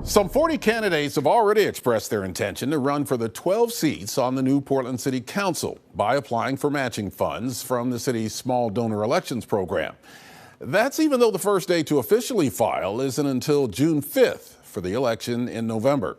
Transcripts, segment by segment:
Some 40 candidates have already expressed their intention to run for the 12 seats on the new Portland City Council by applying for matching funds from the city's small donor elections program. That's even though the first day to officially file isn't until June 5th for the election in November.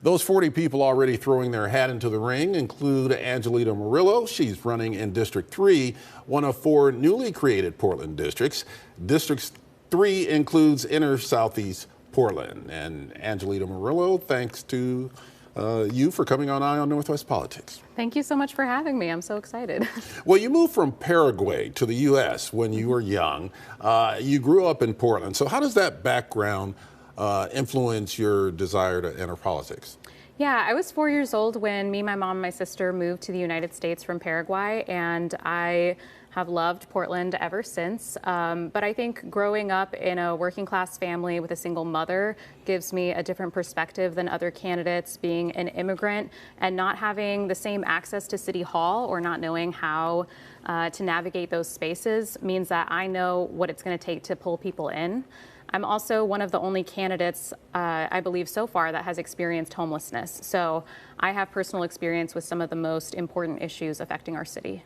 Those 40 people already throwing their hat into the ring include Angelita Murillo. She's running in District 3, one of 4 newly created Portland districts. District 3 includes Inner Southeast Portland. And Angelita Murillo, thanks to you for coming on Eye on Northwest Politics. Thank you so much for having me. I'm so excited. Well, you moved from Paraguay to the U.S. when you were young. You grew up in Portland. So how does that background influence your desire to enter politics? Yeah, I was 4 years old when me, my mom, and my sister moved to the United States from Paraguay, and I have loved Portland ever since. But I think growing up in a working class family with a single mother gives me a different perspective than other candidates. Being an immigrant and not having the same access to City Hall or not knowing how to navigate those spaces means that I know what it's going to take to pull people in. I'm also one of the only candidates, I believe so far, that has experienced homelessness. So I have personal experience with some of the most important issues affecting our city.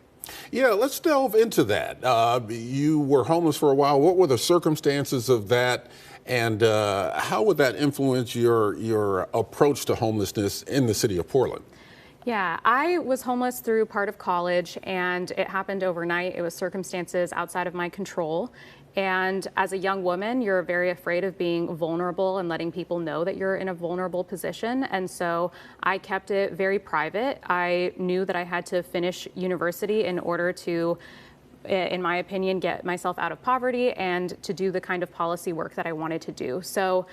Yeah, let's delve into that. You were homeless for a while. What were the circumstances of that, and how would that influence your approach to homelessness in the city of Portland? Yeah, I was homeless through part of college, and it happened overnight. It was circumstances outside of my control. And as a young woman, you're very afraid of being vulnerable and letting people know that you're in a vulnerable position. And so I kept it very private. I knew that I had to finish university in order to, in my opinion, get myself out of poverty and to do the kind of policy work that I wanted to do. So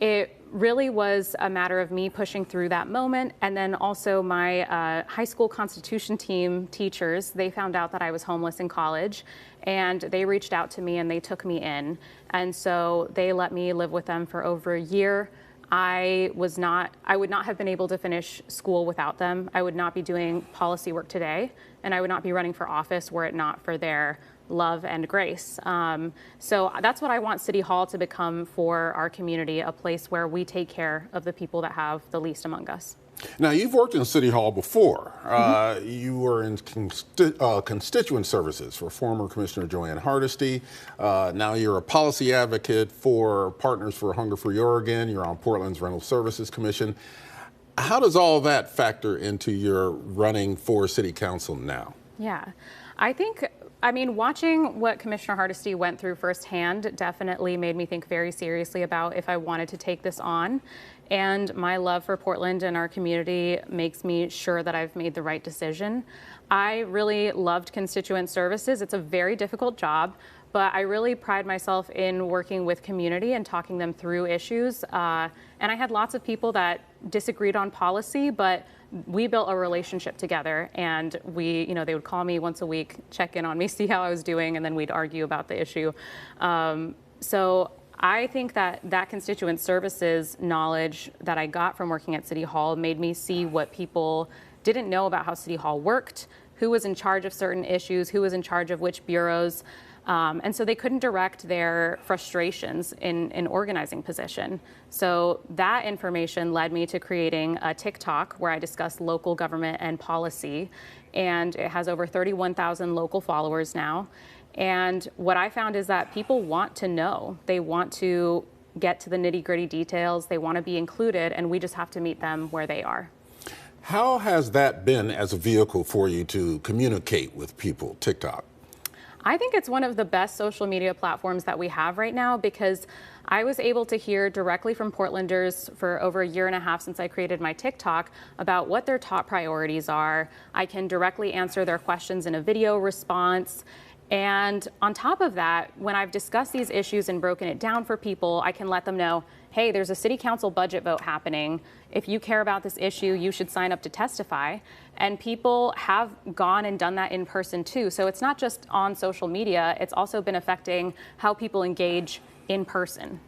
it really was a matter of me pushing through that moment. And then also my high school constitution team teachers, they found out that I was homeless in college, and they reached out to me and they took me in. And so they let me live with them for over a year. I would not have been able to finish school without them. I would not be doing policy work today, and I would not be running for office were it not for their love and grace. So that's what I want City Hall to become for our community, a place where we take care of the people that have the least among us. Now, you've worked in City Hall before. You were in constituent services for former Commissioner Joanne Hardesty. Now you're a policy advocate for Partners for Hunger-Free Oregon. You're on Portland's Rental Services Commission. How does all of that factor into your running for City Council now? Yeah, I mean, watching what Commissioner Hardesty went through firsthand definitely made me think very seriously about if I wanted to take this on. And my love for Portland and our community makes me sure that I've made the right decision. I really loved constituent services. It's a very difficult job, but I really pride myself in working with community and talking them through issues. And I had lots of people that disagreed on policy, but we built a relationship together, and they would call me once a week, check in on me, see how I was doing, and then we'd argue about the issue. So I think that constituent services knowledge that I got from working at City Hall made me see what people didn't know about how City Hall worked, who was in charge of certain issues, who was in charge of which bureaus. And so they couldn't direct their frustrations in an organizing position. So that information led me to creating a TikTok where I discuss local government and policy. And it has over 31,000 local followers now. And what I found is that people want to know. They want to get to the nitty-gritty details. They want to be included, and we just have to meet them where they are. How has that been as a vehicle for you to communicate with people, TikTok? I think it's one of the best social media platforms that we have right now, because I was able to hear directly from Portlanders for over a year and a half since I created my TikTok about what their top priorities are. I can directly answer their questions in a video response. And on top of that, when I've discussed these issues and broken it down for people, I can let them know, hey, there's a city council budget vote happening. If you care about this issue, you should sign up to testify. And people have gone and done that in person too. So it's not just on social media, it's also been affecting how people engage in person.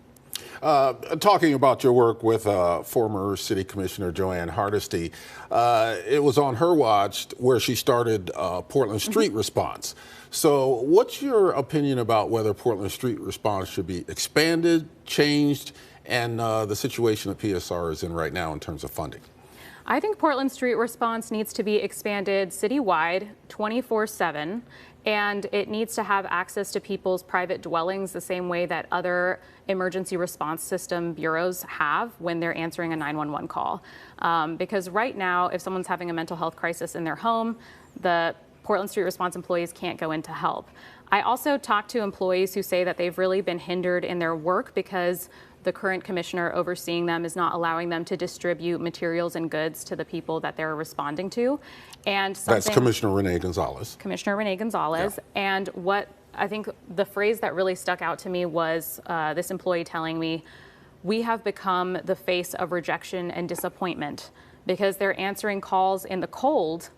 Talking about your work with former City Commissioner Joanne Hardesty, it was on her watch where she started Portland Street Response. So what's your opinion about whether Portland Street Response should be expanded, changed, and the situation that PSR is in right now in terms of funding? I think Portland Street Response needs to be expanded citywide 24/7, and it needs to have access to people's private dwellings the same way that other emergency response system bureaus have when they're answering a 911 call. Because right now, if someone's having a mental health crisis in their home, the Portland Street Response employees can't go in to help. I also talked to employees who say that they've really been hindered in their work because the current commissioner overseeing them is not allowing them to distribute materials and goods to the people that they're responding to. And that's Commissioner Renee Gonzalez. Commissioner Renee Gonzalez. Yeah. And what I think the phrase that really stuck out to me was this employee telling me, "We have become the face of rejection and disappointment," because they're answering calls in the cold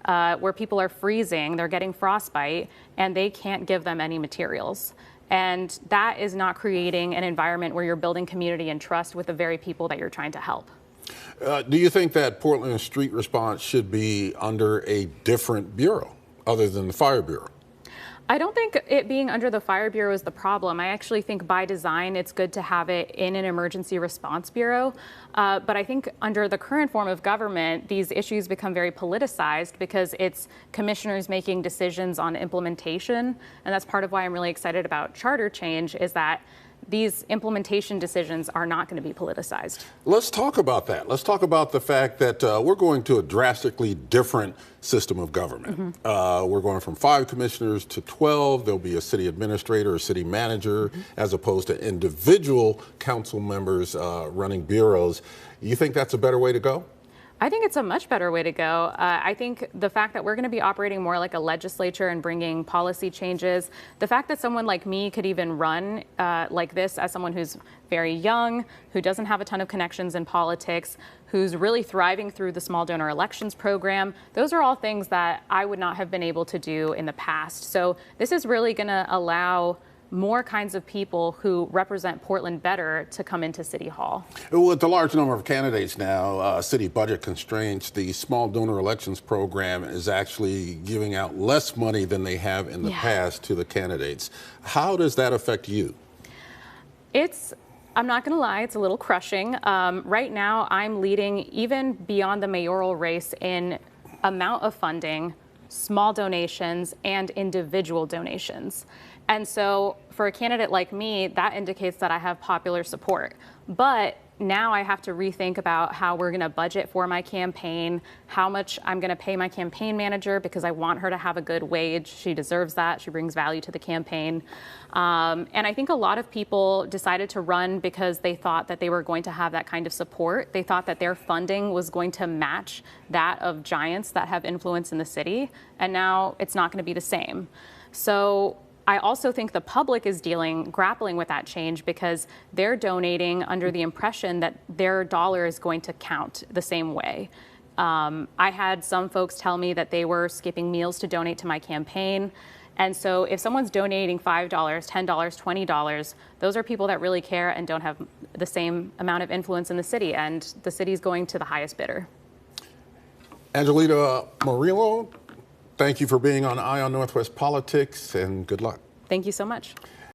where people are freezing, they're getting frostbite, and they can't give them any materials. And that is not creating an environment where you're building community and trust with the very people that you're trying to help. Do you think that Portland Street Response should be under a different bureau other than the Fire Bureau? I don't think it being under the Fire Bureau is the problem. I actually think by design it's good to have it in an emergency response bureau. But I think under the current form of government, these issues become very politicized because it's commissioners making decisions on implementation. And that's part of why I'm really excited about charter change, is that these implementation decisions are not going to be politicized. Let's talk about that. Let's talk about the fact that we're going to a drastically different system of government. We're going from 5 commissioners to 12. There'll be a city administrator or city manager as opposed to individual council members running bureaus. You think that's a better way to go? I think it's a much better way to go. I think the fact that we're going to be operating more like a legislature and bringing policy changes, the fact that someone like me could even run like this as someone who's very young, who doesn't have a ton of connections in politics, who's really thriving through the small donor elections program, those are all things that I would not have been able to do in the past. So this is really going to allow more kinds of people who represent Portland better to come into City Hall. With the large number of candidates now, city budget constraints, the small donor elections program is actually giving out less money than they have in the past to the candidates. How does that affect you? I'm not going to lie, it's a little crushing. Right now, I'm leading even beyond the mayoral race in amount of funding, small donations, and individual donations. And so for a candidate like me, that indicates that I have popular support. But now I have to rethink about how we're going to budget for my campaign, how much I'm going to pay my campaign manager, because I want her to have a good wage. She deserves that. She brings value to the campaign. And I think a lot of people decided to run because they thought that they were going to have that kind of support. They thought that their funding was going to match that of giants that have influence in the city. And now it's not going to be the same. So I also think the public is grappling with that change because they're donating under the impression that their dollar is going to count the same way. I had some folks tell me that they were skipping meals to donate to my campaign. And so if someone's donating $5, $10, $20, those are people that really care and don't have the same amount of influence in the city, and the city's going to the highest bidder. Angelita Murillo, thank you for being on Eye on Northwest Politics, and good luck. Thank you so much.